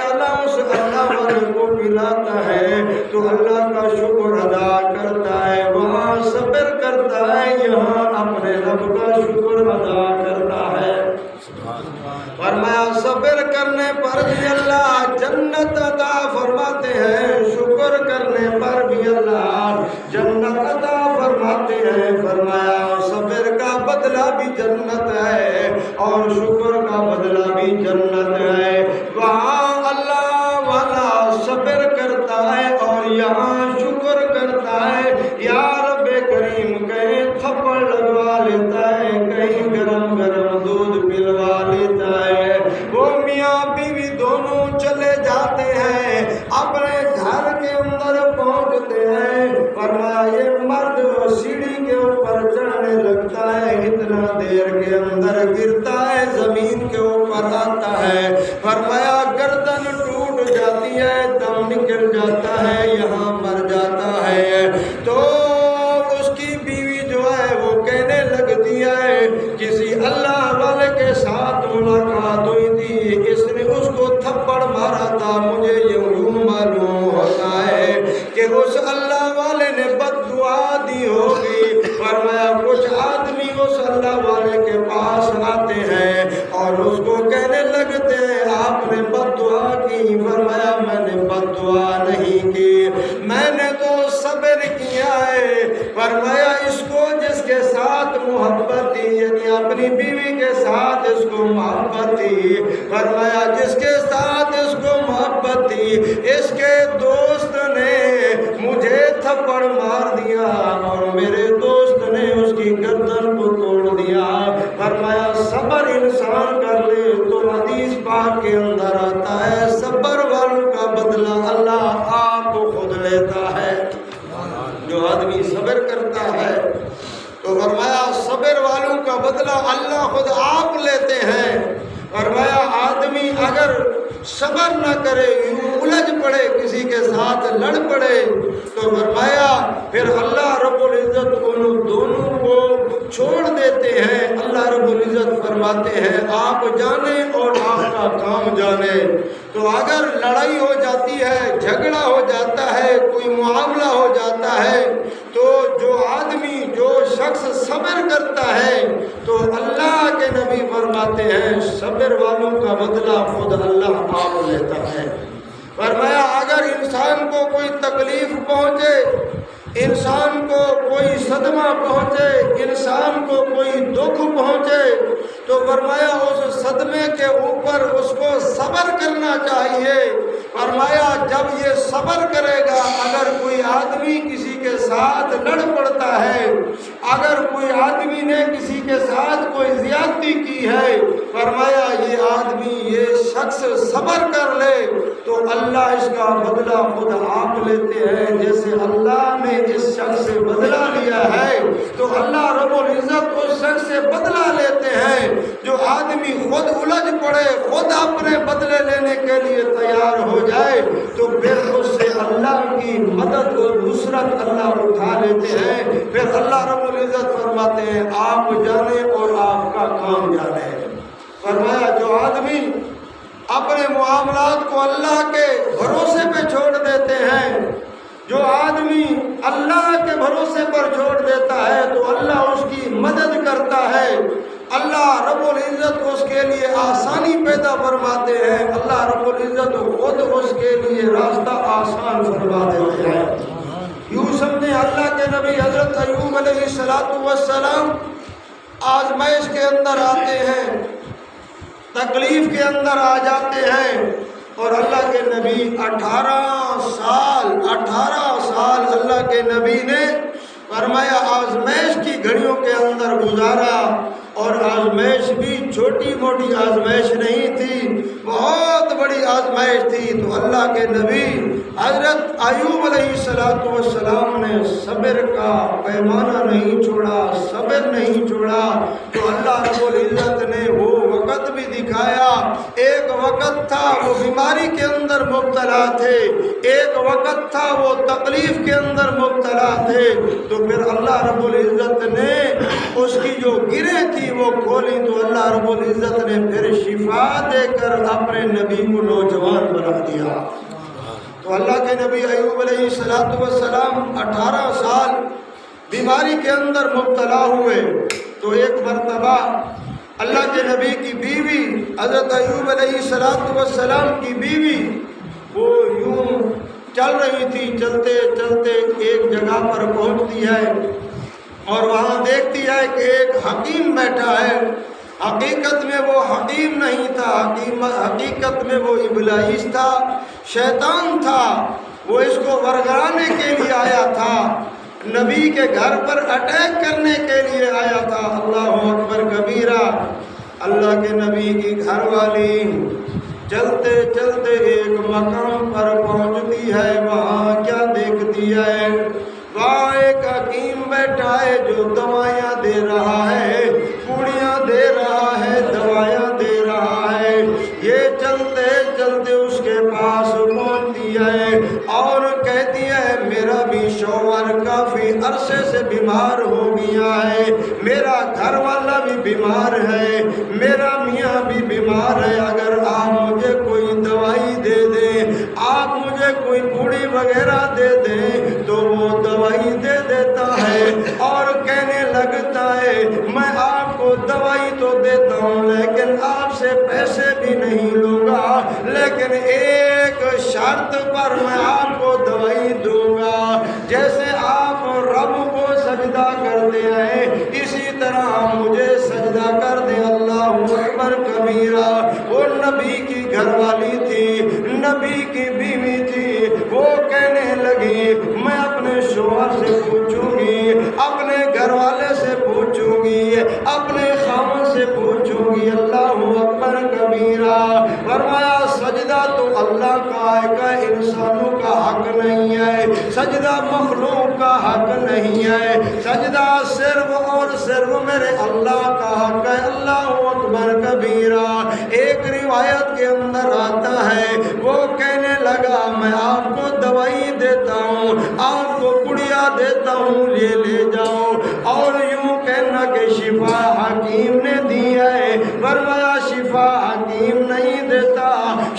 پیالہ اس اللہ والے کو پلاتا ہے تو اللہ کا شکر ادا کرتا ہے، وہاں صبر کرتا ہے، یہاں اپنے رب کا شکر ادا کرتا ہے۔ فرمایا صبر کرنے پر بھی اللہ جنت عطا فرماتے ہیں، شکر کرنے پر بھی اللہ جنت عطا فرماتے ہیں۔ فرمایا صبر کا بدلہ بھی جنت ہے اور شکر کا بدلہ بھی جنت ہے۔ وہاں اللہ والا صبر کرتا ہے اور یہاں شکر کرتا ہے۔ یا رب کریم کہیں تھپڑ لگوا لیتا ہے، کہیں گرم گرم دودھ پلوا لیتا ہے۔ وہ میاں بیوی دونوں چلے جاتے ہیں، اپنے گھر کے اندر پہنچتے ہیں۔ فرمایا یہ مرد سیڑھی کے اوپر چڑھنے لگتا ہے، اتنا دیر کے اندر گرتا ہے، زمین کے اوپر آتا ہے۔ فرمایا گردن ٹوٹ جاتی ہے، دم نکل جاتا ہے، یہاں مر جاتا ہے۔ تو اس کی بیوی جو ہے وہ کہنے لگتی ہے کسی اللہ والے کے ساتھ ملاقات ہوئی تھی، اس نے اس کو تھپڑ مارا تھا، مجھے یوں معلوم ہوتا ہے کہ اس اللہ والے نے بد دعا دی ہوگی۔ فرمایا کچھ آدمی اس اللہ والے کے پاس آتے ہیں اور اس کو کہنے لگتے ہیں آپ نے بد دعا کی۔ فرمایا میں نے بد دعا نہیں کی، میں نے تو صبر کیا ہے۔ فرمایا اس کو جس کے ساتھ محبت تھی، یعنی اپنی بیوی کے ساتھ اس کو محبت تھی، فرمایا جس کے ساتھ اس کو محبت تھی، اس کے دوست نے مجھے تھپڑ مار دیا اور میرے دوست نے اس کی گردن کو توڑ دیا۔ فرمایا صبر انسان کر لے تو حدیث پاک کے اندر آتا ہے صبر والوں کا بدلہ اللہ آپ خود لیتا ہے۔ جو آدمی صبر کرتا ہے تو فرمایا صبر والوں کا بدلہ اللہ خود آپ لیتے ہیں۔ فرمایا آدمی اگر صبر نہ کرے، یوں الجھ پڑے، کسی کے ساتھ لڑ پڑے، تو فرمایا پھر اللہ رب العزت ان دونوں کو چھوڑ دیتے ہیں۔ اللہ رب العزت فرماتے ہیں آپ جانیں اور آپ کا کام جانیں۔ تو اگر لڑائی ہو جاتی ہے، جھگڑا ہو جاتا ہے، کوئی معاملہ ہو جاتا ہے، تو جو آدمی جو شخص صبر کرتا ہے تو اللہ کے نبی فرماتے ہیں صبر والوں کا بدلہ خود اللہ آپ لیتا ہے۔ فرمایا اگر انسان کو کوئی تکلیف پہنچے، انسان کو کوئی صدمہ پہنچے، انسان کو کوئی دکھ پہنچے، تو فرمایا اس صدمے کے اوپر اس کو صبر کرنا چاہیے۔ فرمایا جب یہ صبر کرے گا، اگر کوئی آدمی کسی کے ساتھ لڑ پڑتا ہے، اگر کوئی آدمی نے کسی کے ساتھ کوئی زیادتی کی ہے، فرمایا یہ آدمی یہ شخص صبر کر لے تو اللہ اس کا بدلہ خود آپ لیتے ہیں۔ جیسے اللہ نے اس شخص سے بدلہ لیا ہے تو اللہ رب العزت اس شخص سے بدلہ لیتے ہیں۔ جو آدمی خود الجھ پڑے، خود اپنے بدلے لینے کے لیے تیار ہو جائے تو پھر اس سے اللہ کی مدد اور نصرت اللہ اٹھا لیتے ہیں۔ پھر اللہ رب العزت فرماتے ہیں آپ جانیں اور آپ کا کام جانیں۔ فرمایا جو آدمی اپنے معاملات کو اللہ کے بھروسے پہ چھوڑ دیتے ہیں، جو آدمی اللہ کے بھروسے پر چھوڑ دیتا ہے تو اللہ اس کی مدد کرتا ہے، اللہ رب العزت اس کے لیے آسانی پیدا فرماتے ہیں، اللہ رب العزت خود اس کے لیے راستہ آسان فرما دیتے ہیں۔ یوں سمجھیں اللہ کے نبی حضرت ایوب علیہ السلام آزمائش کے اندر آتے ہیں، تکلیف کے اندر آ جاتے ہیں، اور اللہ کے نبی 18 سال اللہ کے نبی نے فرمایا آزمائش کی گھڑیوں کے اندر گزارا، اور آزمائش بھی چھوٹی موٹی آزمائش نہیں تھی، بہت بڑی آزمائش تھی۔ تو اللہ کے نبی حضرت ایوب علیہ السلام نے صبر کا پیمانہ نہیں چھوڑا، صبر نہیں چھوڑا، تو اللہ رب العزت نے وہ وقت بھی دکھا فرمایا ایک وقت تھا وہ بیماری کے اندر مبتلا تھے، ایک وقت تھا وہ تکلیف کے اندر مبتلا تھے، تو پھر اللہ رب العزت نے اس کی جو گریں تھی وہ کھولی، تو اللہ رب العزت نے پھر شفا دے کر اپنے نبی کو نوجوان بنا دیا۔ تو اللہ کے نبی ایوب علیہ السلام 18 سال بیماری کے اندر مبتلا ہوئے، تو ایک مرتبہ اللہ کے نبی کی بیوی حضرت ایوب علیہ السلام کی بیوی وہ یوں چل رہی تھی، چلتے چلتے ایک جگہ پر پہنچتی ہے اور وہاں دیکھتی ہے کہ ایک حکیم بیٹھا ہے۔ حقیقت میں وہ حکیم نہیں تھا، حقیقت میں وہ ابلیس تھا، شیطان تھا، وہ اس کو ورگلانے کے لیے آیا تھا، نبی کے گھر پر اٹیک کرنے کے لیے آیا تھا۔ اللہ اکبر کبیرہ۔ اللہ کے نبی کی گھر والی چلتے چلتے ایک مقام پر پہنچتی ہے، وہاں کیا دیکھتی ہے؟ وہاں ایک حکیم بیٹھا ہے جو دوائیاں دے رہا ہے، پوڑیاں دے رہا ہے، دوائیاں دے رہا ہے۔ یہ چلتے چلتے اس کے پاس پہنچتی ہے اور کہتی ہے میرا بھی شوہر کافی عرصے سے بیمار ہو گیا ہے، میرا گھر والا بھی بیمار ہے، میرا میاں بھی بیمار ہے، اگر آپ مجھے کوئی دوائی دے دیں، آپ مجھے کوئی پوڑی وغیرہ دے دیں، تو وہ دوائی دے دیتا ہے اور کہنے لگتا ہے میں آپ کو دوائی تو دیتا ہوں لیکن آپ سے پیسے بھی نہیں لوں گا، لیکن ایک شرط پر میں آپ کو دوائی دوں گا، جیسے آپ رب کو سجدہ کرتے ہیں اسی طرح مجھے سجدہ کر دیں۔ اللہ اکبر کبیرہ۔ وہ نبی کی گھر والی تھی، نبی کی بیوی تھی، وہ کہنے لگی میں اپنے شوہر سے پوچھوں گی، اپنے گھر والے سے پوچھوں گی، اپنے خاوند سے پوچھوں گی۔ اللہ اکبر کبیرہ۔ فرمایا سجدہ تو اللہ کا ہے، کہ انسانوں کا حق نہیں ہے، سجدہ مخلوق کا حق نہیں ہے، سجدہ صرف اور صرف میرے اللہ کا حق ہے۔ اللہ اکبر کبیرہ۔ ایک روایت کے اندر آتا ہے وہ کہنے لگا میں آپ کو دوائی دیتا ہوں، آپ کو پڑیا دیتا ہوں، یہ لے جاؤ، اور یوں کہنا کہ شفا حکیم نے دی ہے۔ فرمایا شفا حکیم نہیں دیتا،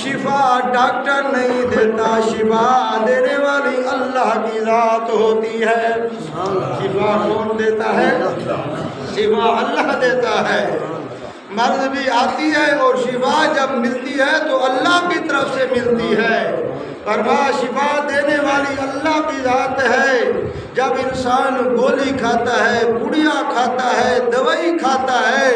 شفا ڈاکٹر نہیں دیتا، شفا دینے والی اللہ کی ذات ہوتی ہے۔ شفا کون دیتا ہے؟ شفا اللہ دیتا ہے۔ مرض بھی آتی ہے اور شفا جب ملتی ہے تو اللہ کی طرف سے ملتی ہے۔ فرمایا شفا دینے والی اللہ کی ذات ہے۔ جب انسان گولی کھاتا ہے، پڑیا کھاتا ہے، دوائی کھاتا ہے،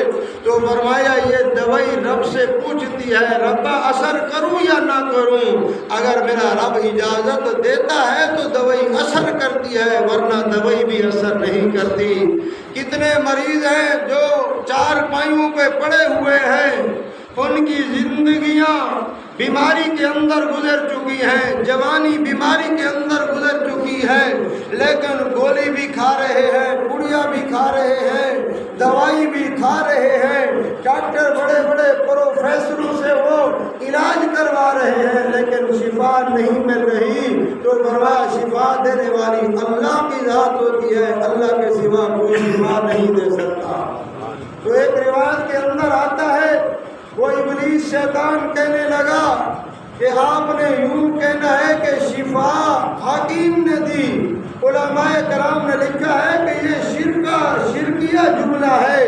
تو فرمایا یہ دوائی رب سے پوچھتی ہے ربا اثر کروں یا نہ کروں؟ اگر میرا رب اجازت دیتا ہے تو دوائی اثر کرتی ہے، ورنہ دوائی بھی اثر نہیں کرتی۔ کتنے مریض ہیں جو چار پائیوں پہ پڑے ہوئے ہیں، ان کی زندگیاں بیماری کے اندر گزر چکی ہیں، جوانی بیماری کے اندر گزر چکی ہے، لیکن گولی بھی کھا رہے ہیں، پڑیا بھی کھا رہے ہیں، دوائی بھی کھا رہے ہیں، ڈاکٹر بڑے بڑے پروفیسروں سے وہ علاج کروا رہے ہیں، لیکن شفا نہیں مل رہی۔ تو فرمایا شفا دینے والی اللہ کی ذات ہوتی ہے، اللہ کے سوا کوئی شفا نہیں دے سکتا۔ تو ایک روایت کے اندر آتا ہے وہ ابلیس شیطان کہنے لگا کہ آپ نے یوں کہنا ہے کہ شفا حکیم نے دی۔ علماء کرام نے لکھا ہے کہ یہ شرکیہ جملہ ہے۔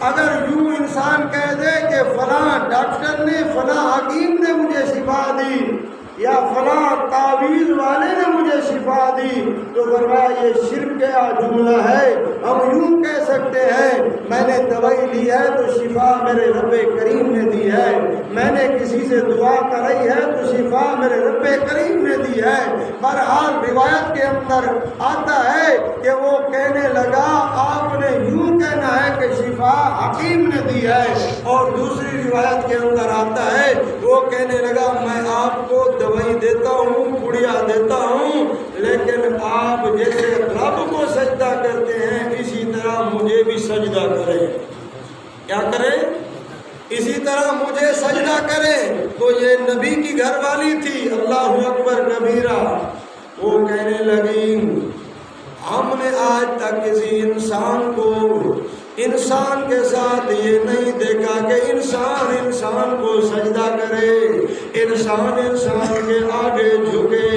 اگر یوں انسان کہہ دے کہ فلاں ڈاکٹر نے، فلاں حکیم نے مجھے شفا دی، یا فلاں تعویذ والے نے مجھے شفا دی، تو فرمایا یہ شرک کا جملہ ہے۔ ہم یوں کہہ سکتے ہیں میں نے دوائی لی ہے تو شفا میرے رب کریم نے دی ہے، میں نے کسی سے دعا کرائی ہے تو شفا میرے رب کریم نے دی ہے۔ بہرحال روایت کے اندر آتا ہے کہ وہ کہنے لگا آپ نے یوں کہنا ہے کہ شفا حکیم نے دی ہے، اور دوسری روایت کے اندر آتا ہے وہ کہنے لگا میں آپ کو دوائی دیتا ہوں، پڑیا دیتا ہوں، لیکن آپ جیسے رب کو سجدہ کرتے ہیں اسی طرح مجھے بھی سجدہ کریں۔ کیا کریں؟ اسی طرح مجھے سجدہ کرے تو یہ نبی کی گھر والی تھی اللہ اکبر کبیرہ، وہ کہنے لگی ہم نے آج تک کسی انسان کے ساتھ یہ نہیں دیکھا کہ انسان کو سجدہ کرے، انسان کے آگے جھکے۔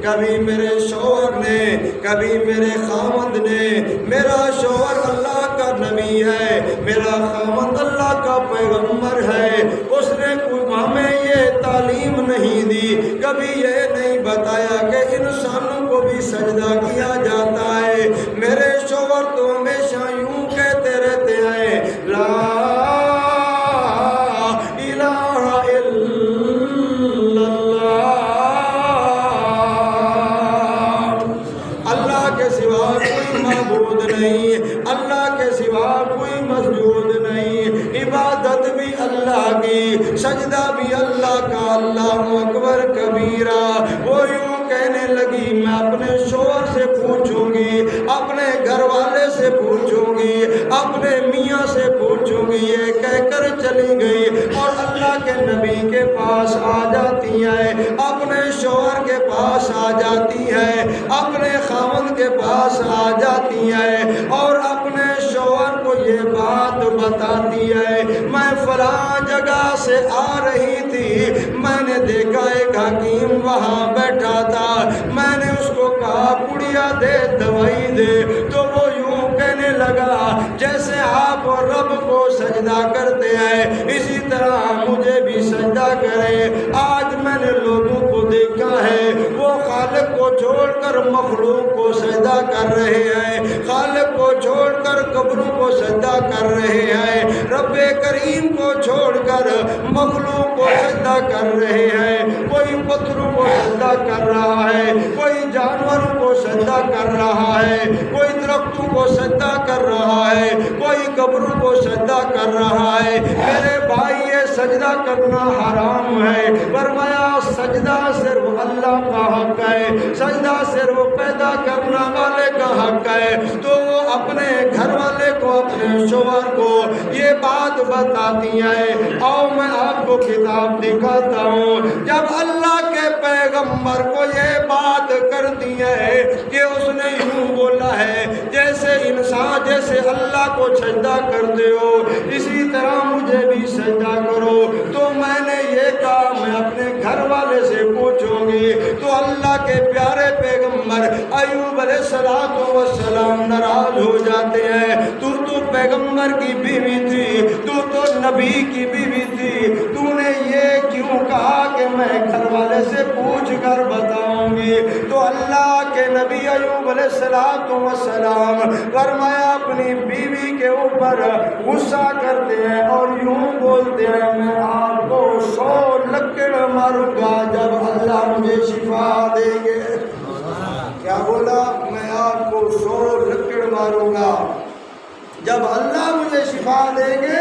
کبھی میرے شوہر نے، کبھی میرے خاوند نے، میرا شوہر اللہ کا نبی ہے، میرا خاوند اللہ کا پیغمبر ہے، اس نے ہمیں یہ تعلیم نہیں دی، کبھی یہ نہیں بتایا کہ انسانوں کو بھی سجدہ کیا جاتا ہے۔ میرے شوہر تو ہمیشہ یوں کہتے رہتے ہیں لا الہ الا اللہ، اللہ کے سوا کوئی معبود نہیں، اللہ کے سوا کوئی مسجود نہیں، عبادت بھی اللہ کی، سجدہ بھی اللہ کا، اللہ اکبر کبیرہ۔ وہ یوں کہنے لگی میں اپنے شوہر سے پوچھوں گی، اپنے گھر والے سے پوچھوں گی، اپنے میاں سے پوچھوں گی، یہ کہہ کر چلی گئی اور اللہ کے نبی کے پاس آ جاتی ہے، اپنے شوہر کے پاس آ جاتی ہے، اپنے خاوند کے پاس آ جاتی ہے اور اپنے شوہر کو یہ بات بتاتی ہے میں فلاں جگہ سے آ رہی تھی، میں نے دیکھا ایک حکیم وہاں بیٹھا تھا، میں نے اس کو کہا پڑیا دے، دوائی دے، تو وہ یوں کہنے لگا جیسے آپ رب کو سجدہ کرتے ہیں اسی طرح مجھے بھی سجدہ کرے۔ آج میں نے لوگوں کو دیکھا ہے وہ خالق کو چھوڑ کر مخلوق کو سجدہ کر رہے ہیں، خالق کو چھوڑ کر قبروں کو سجدہ کر رہے ہیں، رب کریم کو چھوڑ کر مخلوق کو سجدہ کر رہے ہیں، کوئی پتھروں کو سجدہ کر رہا ہے، کوئی جانوروں کو سجدہ کر رہا ہے، کوئی درختوں کو سجدہ کر رہا ہے، کوئی قبروں کو سجدہ کر رہا ہے۔ میرے بھائی یہ سجدہ کرنا حرام ہے، فرمایا سجدہ صرف اللہ کا حق ہے، سجدہ صرف پیدا کرنا والے کا حق ہے۔ تو وہ اپنے گھر والے کو، اپنے شوہر کو یہ بات بتاتی ہے اور میں آپ کو کتاب دکھاتا ہوں، جب اللہ کے پیغمبر کو یہ بات کرتی ہے کہ اس نے یوں بولا ہے جیسے انسان جیسے اللہ کو سجدہ کرتے ہو اسی طرح مجھے بھی سجدہ کرو، تو میں نے یہ کہا میں اپنے گھر والے سے پوچھوں گی۔ تو اللہ کے پیارے پیغمبر ایوب علیہ السلام ناراض ہو جاتے ہیں، تو پیغمبر کی بیوی تھی، تو نبی کی بیوی تھی، تو نے یہ کیوں کہا کہ میں گھر والے سے پوچھ کر بتاؤں گی؟ تو اللہ کے نبی ایوب علیہ السلام فرمایا اپنی بیوی کے اوپر غصہ کرتے ہیں اور یوں بولتے ہیں میں آپ کو 100 لکڑ ماروں گا جب اللہ مجھے شفا دیں گے۔ کیا بولا؟ میں آپ کو 100 لکڑ ماروں گا جب اللہ مجھے شفا دیں گے۔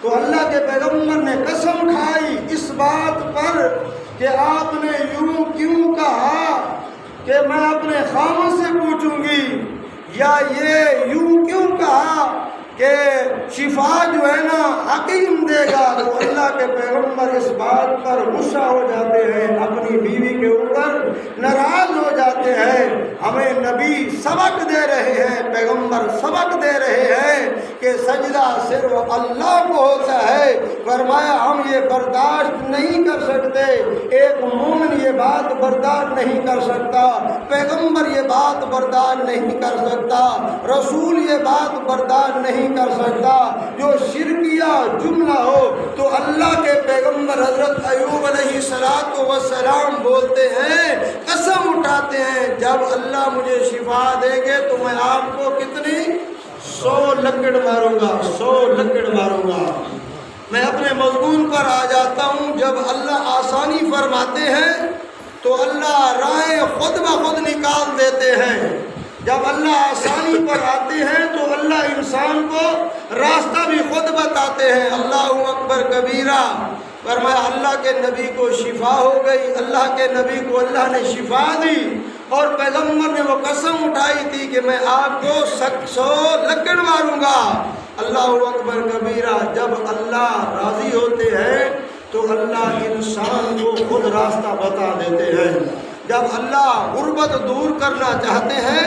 تو اللہ کے پیغمبر نے قسم کھائی اس بات پر کہ آپ نے یوں کیوں کہا کہ میں اپنے خاوند سے پوچھوں گی، یا یہ یوں کیوں کہا کہ شفا جو ہے نا حکیم دے گا؟ تو اللہ کے پیغمبر اس بات پر غصہ ہو جاتے ہیں، اپنی بیوی کے اوپر ناراض ہو جاتے ہیں۔ ہمیں نبی سبق دے رہے ہیں، پیغمبر سبق دے رہے ہیں کہ سجدہ صرف اللہ کو ہوتا ہے۔ فرمایا ہم یہ برداشت نہیں کر سکتے، ایک مومن یہ بات برداشت نہیں کر سکتا، پیغمبر یہ بات برداشت نہیں کر سکتا، رسول یہ بات برداشت نہیں کر سکتا جو شرکیہ جملہ ہو۔ تو اللہ کے پیغمبر حضرت ایوب علیہ السلام بولتے ہیں، قسم اٹھاتے ہیں جب اللہ مجھے شفا دے گے تو میں آپ کو کتنی 100 لکڑ ماروں گا، 100 لکڑ ماروں گا۔ میں اپنے مضمون پر آ جاتا ہوں، جب اللہ آسانی فرماتے ہیں تو اللہ راہیں خود بخود نکال دیتے ہیں، جب اللہ آسانی پر آتے ہیں تو اللہ انسان کو راستہ بھی خود بتاتے ہیں۔ اللہ اکبر کبیرہ۔ فرمایا اللہ کے نبی کو شفا ہو گئی، اللہ کے نبی کو اللہ نے شفا دی، اور پیغمبر نے وہ قسم اٹھائی تھی کہ میں آپ کو 100 لکڑ ماروں گا۔ اللہ اکبر کبیرہ۔ جب اللہ راضی ہوتے ہیں تو اللہ انسان کو خود راستہ بتا دیتے ہیں۔ جب اللہ غربت دور کرنا چاہتے ہیں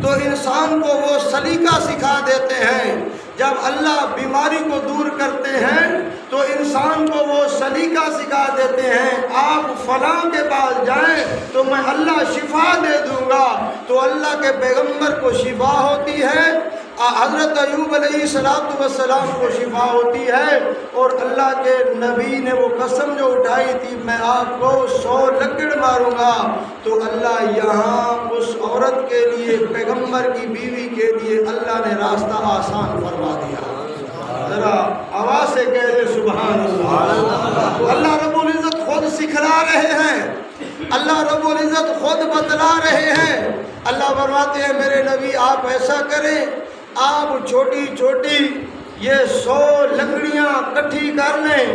تو انسان کو وہ سلیقہ سکھا دیتے ہیں۔ جب اللہ بیماری کو دور کرتے ہیں تو انسان کو وہ سلیقہ سکھا دیتے ہیں، آپ فلاں کے پاس جائیں تو میں اللہ شفا دے دوں گا۔ تو اللہ کے پیغمبر کو شفا ہوتی ہے، حضرت ایوب علیہ السلام کو شفا ہوتی ہے، اور اللہ کے نبی نے وہ قسم جو اٹھائی تھی میں آپ کو 100 لکڑ ماروں گا، تو اللہ یہاں اس عورت کے لیے، پیغمبر کی بیوی کے لیے اللہ نے راستہ آسان فرما دیا۔ ذرا آواز سے کہہ دے سبحان اللہ۔ اللہ رب العزت خود سکھلا رہے ہیں، اللہ رب العزت خود بتلا رہے ہیں۔ اللہ فرماتے ہیں میرے نبی آپ ایسا کریں، آپ چھوٹی چھوٹی یہ 100 لکڑیاں اکٹھی کر لیں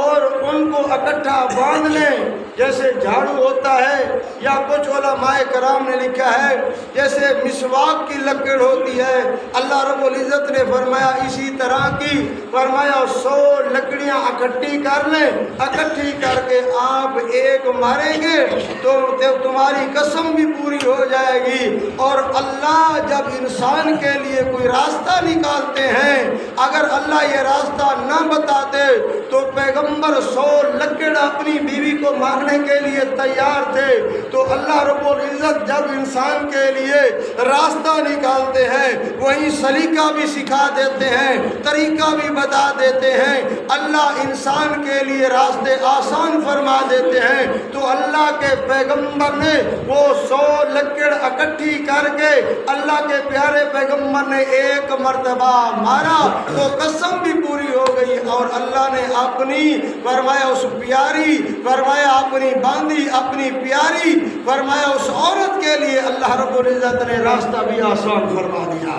اور ان کو اکٹھا باندھ لیں، جیسے جھاڑو ہوتا ہے، یا کچھ علماء کرام نے لکھا ہے جیسے مسواک کی لکڑ ہوتی ہے۔ اللہ رب العزت نے فرمایا اسی طرح کی، فرمایا 100 لکڑیاں اکٹھی کر لیں، اکٹھی کر کے آپ ایک ماریں گے تو تمہاری قسم بھی پوری ہو جائے گی۔ اور اللہ جب انسان کے لیے کوئی راستہ نکالتے ہیں، اگر اللہ یہ راستہ نہ بتاتے تو پیغمبر 100 لکڑ اپنی بیوی کو مارنے کے لیے تیار تھے۔ تو اللہ رب العزت جب انسان کے لیے راستہ نکالتے ہیں وہیں سلیقہ بھی سکھا دیتے ہیں، طریقہ بھی بتا دیتے ہیں، اللہ انسان کے لیے راستے آسان فرما دیتے ہیں۔ تو اللہ کے پیغمبر نے وہ 100 لکڑ اکٹھی کر کے اللہ کے پیارے پیغمبر نے ایک مرتبہ مارا تو قسم بھی پوری ہو گئی، اور اللہ نے اپنی فرمایا اس پیاری، فرمایا اپنی باندھی، اپنی پیاری، فرمایا اس عورت کے لیے اللہ رب العزت نے راستہ بھی آسان فرما دیا۔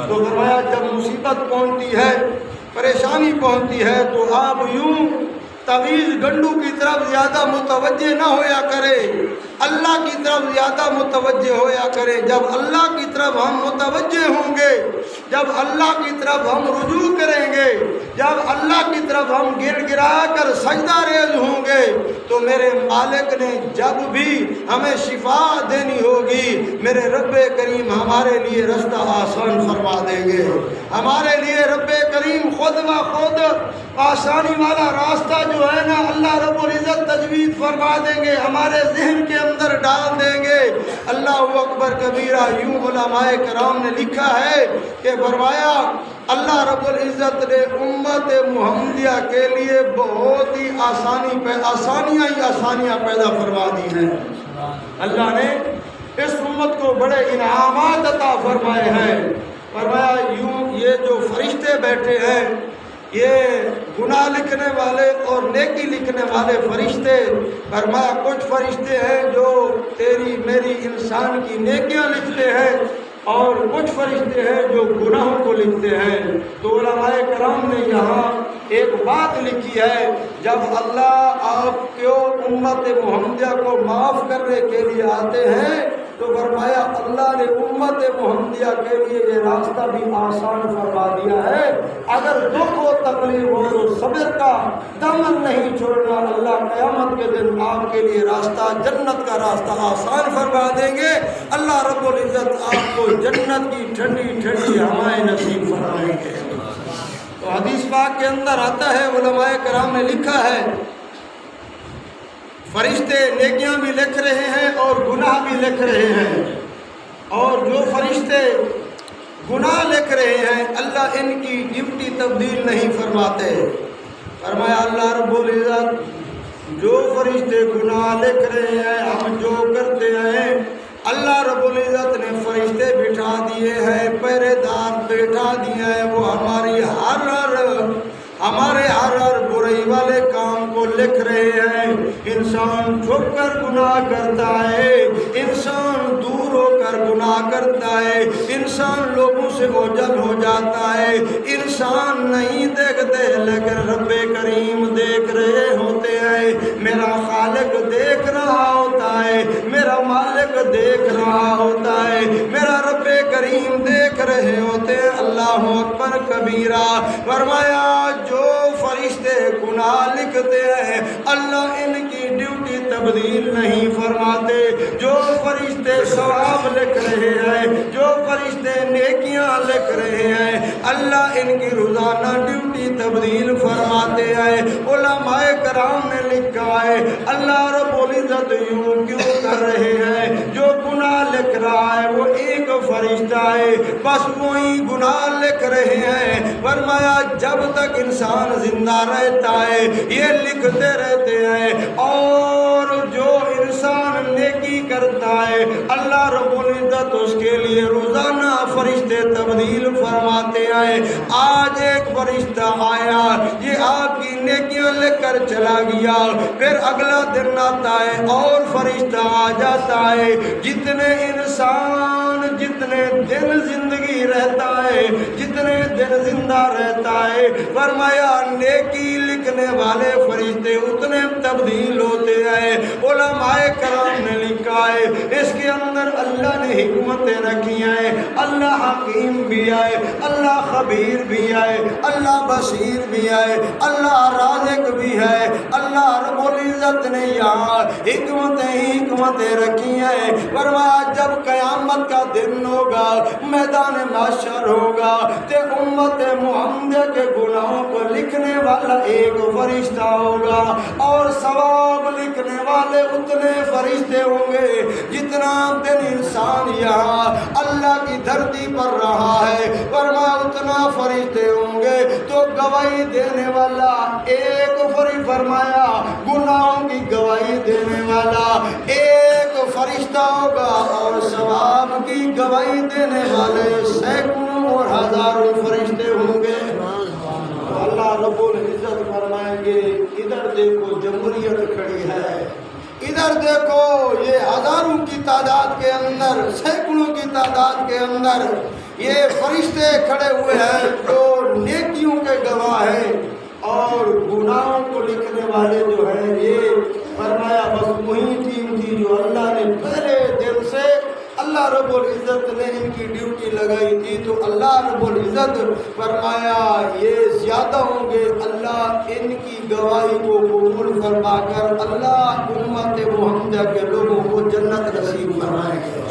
تو فرمایا جب مصیبت پہنچتی ہے، پریشانی پہنچتی ہے تو آپ یوں طویل گنڈو کی طرف زیادہ متوجہ نہ ہویا کرے، اللہ کی طرف زیادہ متوجہ ہویا کرے۔ جب اللہ کی طرف ہم متوجہ ہوں گے، جب اللہ کی طرف ہم رجوع کریں گے، جب اللہ کی طرف ہم گر گرا کر سجدہ ریز ہوں گے تو میرے مالک نے جب بھی ہمیں شفا دینی ہوگی میرے رب کریم ہمارے لیے راستہ آسان فرما دیں گے۔ ہمارے لیے رب کریم خود بخود آسانی والا راستہ جو ہے نا اللہ رب العزت تجوید فرما دیں گے، ہمارے ذہن کے اندر ڈال دیں گے۔ اللہ اکبر کبیرہ۔ یوں علماء کرام نے لکھا ہے کہ فرمایا اللہ رب العزت نے امت محمدیہ کے لیے بہت ہی آسانیاں پیدا فرما دی ہیں۔ اللہ نے اس امت کو بڑے انعامات عطا فرمائے ہیں۔ فرمایا یوں یہ جو فرشتے بیٹھے ہیں یہ گناہ لکھنے والے اور نیکی لکھنے والے فرشتے، فرمایا کچھ فرشتے ہیں جو تیری میری انسان کی نیکیاں لکھتے ہیں اور کچھ فرشتے ہیں جو گناہوں کو لکھتے ہیں۔ تو علماء کرام نے یہاں ایک بات لکھی ہے، جب اللہ آپ کو امت محمدیہ کو معاف کرنے کے لیے آتے ہیں تو فرمایا اللہ نے امت محمدیہ کے لیے یہ راستہ بھی آسان فرما دیا ہے۔ اگر دکھ و تکلیف ہو تو صبر کا دامن نہیں چھوڑنا، اللہ قیامت کے دن آپ کے لیے راستہ جنت کا راستہ آسان فرما دیں گے۔ اللہ رب العزت آپ کو جنت کی ٹھنڈی ٹھنڈی ہوائیں نصیب فرمائیں گے۔ تو حدیث پاک کے اندر آتا ہے، علماء کرام نے لکھا ہے فرشتے نیکیاں بھی لکھ رہے ہیں اور گناہ بھی لکھ رہے ہیں، اور جو فرشتے گناہ لکھ رہے ہیں اللہ ان کی ڈیوٹی تبدیل نہیں فرماتے۔ فرمایا اللہ رب العزت جو فرشتے گناہ لکھ رہے ہیں، ہم جو کرتے ہیں، اللہ رب العزت نے فرشتے بٹھا دیے ہیں، پہرے دار بٹھا دیے ہیں، وہ ہمارے ہر برائی والے کام کو لکھ رہے ہیں۔ انسان چھپ کر گناہ کرتا ہے، انسان دور ہو کر گناہ کرتا ہے، انسان لوگوں سے اوجھل ہو جاتا ہے، انسان نہیں دیکھتے لیکن رب کریم دیکھ رہے ہوتے ہیں، میرا خالق دیکھ رہا ہوتا ہے، میرا مالک دیکھ رہا ہوتا ہے، میرا رب کریم دیکھ رہے ہوتے ہیں۔ اللہ اکبر کبیرہ، فرمایا جو فرشتے گناہ لکھتے ہیں اللہ ان کی ڈیوٹی تبدیل نہیں فرماتے، جو فرشتے ثواب لکھ رہے ہیں، جو فرشتے نیکیاں لکھ رہے ہیں اللہ ان کی روزانہ ڈیوٹی تبدیل فرماتے ہیں۔ علماء کرام نے لکھا ہے اللہ رب العزت یوں کیوں کر رہے ہیں، جو گناہ لکھ رہا ہے وہ ایک فرشتہ ہے، بس وہی گناہ لکھ رہے ہیں۔ فرمایا جب تک انسان زندہ رہتا ہے یہ لکھتے رہتے ہیں، اور جو انسان نیکی کرتا ہے اللہ رب العزت اس کے لیے روزانہ فرشتے تبدیل فرماتے ہیں۔ آج ایک فرشتہ آیا، یہ آپ کی نیکیاں لکھ کر چلا گیا، پھر اگلا دن آتا ہے اور فرشتہ آ جاتا ہے۔ جتنے انسان جتنے دن زندگی رہتا ہے، جتنے دن زندہ رہتا ہے، فرمایا نیکی لکھنے والے فرشتے اتنے تبدیل ہوتے ہیں۔ علماء کرام نے لکھا ہے اس کے اندر اللہ نے حکمتیں رکھی ہیں، اللہ حکیم بھی ہے، اللہ خبیر بھی ہے، اللہ بصیر بھی ہے، اللہ رازق بھی ہے۔ اللہ رب العزت نے یہاں حکمتیں رکھی ہیں۔ فرمایا جب قیامت کا دن ہوگا، میدان محشر ہوگا، تے امت محمد کے گناہوں کو لکھنے والا ایک فرشتہ ہوگا اور ثواب لکھنے والے اتنے فرشتے ہوں گے جتنا دن انسان یہاں اللہ کی دھرتی پر رہا ہے۔ فرمایا اتنا فرشتے ہوں گے تو گواہی دینے والا ایک فرمایا گناہوں کی گواہی دینے والا ایک فرشتہ ہوگا اور ثواب کی گواہی دینے والے سینکڑوں اور ہزاروں فرشتے ہوں گے۔ اللہ رب العزت فرمائیں گے ادھر دیکھو جمہوریت کھڑی ہے، ادھر دیکھو یہ ہزاروں کی تعداد کے اندر، سینکڑوں کی تعداد کے اندر یہ فرشتے کھڑے ہوئے ہیں جو نیکیوں کے گواہ ہیں اور گناہوں کو لکھنے والے جو ہیں یہ فرمایا بس وہی ٹیم تھی جو اللہ نے پہلے دن سے اللہ رب العزت نے ان کی ڈیوٹی لگائی تھی، تو اللہ رب العزت فرمایا یہ زیادہ ہوں گے۔ اللہ ان کی گواہی کو قبول فرما کر اللہ امت محمدہ کے لوگوں کو جنت نصیب فرمائیں گے۔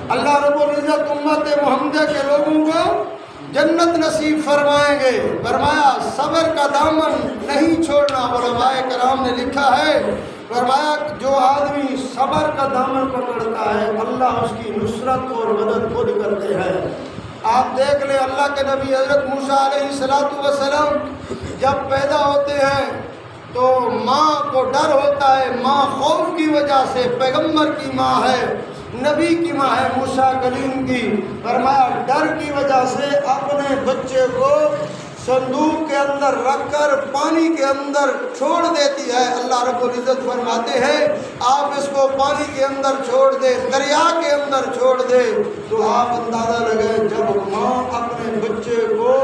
اللہ رب العزت امت محمدہ کے لوگوں کو جنت نصیب فرمائیں گے۔ فرمایا صبر کا دامن نہیں چھوڑنا۔ علماء کرام نے لکھا ہے فرمایا جو آدمی صبر کا دامن پکڑتا ہے اللہ اس کی نصرت اور مدد خود کرتے ہیں۔ آپ دیکھ لیں اللہ کے نبی حضرت موسیٰ علیہ السلام جب پیدا ہوتے ہیں تو ماں کو ڈر ہوتا ہے، ماں خوف کی وجہ سے، پیغمبر کی ماں ہے، نبی کی ماں ہے موسیٰ کلیم کی، فرمایا ڈر کی وجہ سے اپنے بچے کو صندوق کے اندر رکھ کر پانی کے اندر چھوڑ دیتی ہے۔ اللہ رب العزت فرماتے ہیں آپ اس کو پانی کے اندر چھوڑ دے، دریا کے اندر چھوڑ دے، تو آپ اندازہ لگائیں جب ماں اپنے بچے کو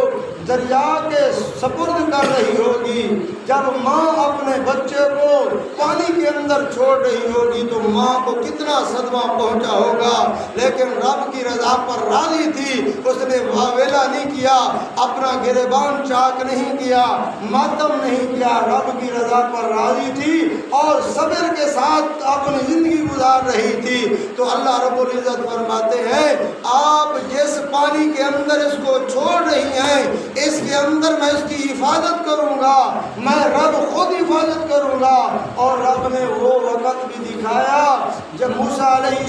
دریا کے سپرد کر رہی ہوگی، جب ماں اپنے بچے کو پانی کے اندر چھوڑ رہی ہوگی تو ماں کو کتنا صدمہ پہنچا ہوگا، لیکن رب کی رضا پر راضی تھی، اس نے واویلا نہیں کیا، اپنا گریبان چاک نہیں کیا، ماتم نہیں کیا، رب کی رضا پر راضی تھی اور صبر کے ساتھ اپنی زندگی گزار رہی تھی۔ تو اللہ رب العزت فرماتے ہیں آپ جس پانی کے اندر اس کو چھوڑ رہی ہیں اس کے اندر میں اس کی حفاظت کروں گا، میں رب خود حفاظت کروں گا۔ اور رب نے وہ وقت بھی دکھایا جب موسیٰ علیہ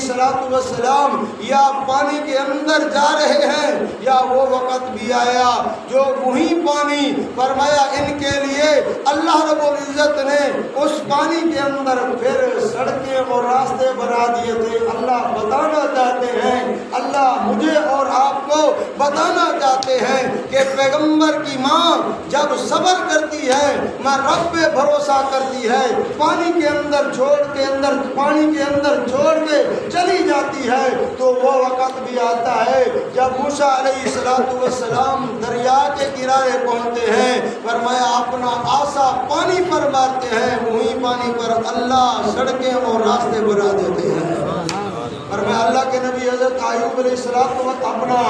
السلام یا پانی کے اندر جا رہے ہیں، یا وہ وقت بھی آیا جو وہی پانی فرمایا ان کے لیے اللہ رب العزت نے اس پانی کے اندر پھر سڑکیں اور راستے بنا دیے تھے۔ اللہ بتانا چاہتے ہیں، اللہ مجھے اور آپ کو بتانا چاہتے ہیں کہ پیغمبر کی ماں جب صبر کرتی ہے، ماں رب پہ بھروسہ کرتی ہے، پانی کے اندر چھوڑ کے اندر پانی کے اندر وطن چھوڑ کے چلی جاتی ہے تو وہ وقت بھی آتا ہے جب موسیٰ علیہ السلام دریا کے کنارے پہنچتے ہیں، فرمایا اپنا آسا پانی پر مارتے ہیں، وہیں پانی پر اللہ سڑکیں اور راستے بنا دیتے ہیں۔ فرمایا اللہ کے نبی حضرت ایوب علیہ السلام اپنا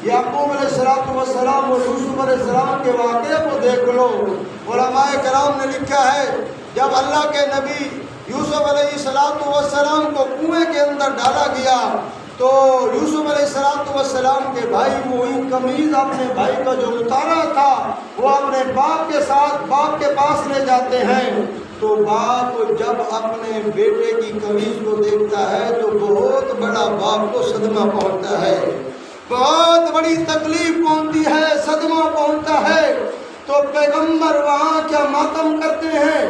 یعقوب علیہ السلام اور یوسف علیہ السلام کے واقعے کو دیکھ لو۔ علماء کرام نے لکھا ہے جب اللہ کے نبی یوسف علیہ السلام کو کنویں کے اندر ڈالا گیا تو یوسف علیہ السلام کے بھائی وہی قمیض اپنے بھائی کا جو اتارا تھا وہ اپنے باپ کے ساتھ باپ کے پاس لے جاتے ہیں، تو باپ جب اپنے بیٹے کی قمیض کو دیکھتا ہے تو بہت بڑا باپ کو صدمہ پہنچتا ہے، بہت بڑی تکلیف پہنچتی ہے، صدمہ پہنچتا ہے۔ تو پیغمبر وہاں کیا ماتم کرتے ہیں،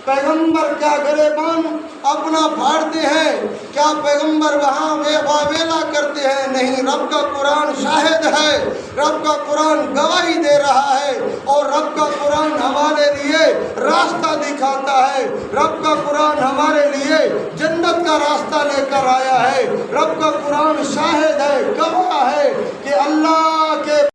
پیغمبر کیا گریبان اپنا پھاڑتے ہیں، کیا پیغمبر وہاں واویلا کرتے ہیں؟ نہیں، رب کا قرآن شاہد ہے، رب کا قرآن گواہی دے رہا ہے، اور رب کا قرآن ہمارے لیے راستہ دکھاتا ہے، رب کا قرآن ہمارے لیے جنت کا راستہ لے کر آیا ہے، رب کا قرآن شاہد ہے، گواہ ہے کہ اللہ کے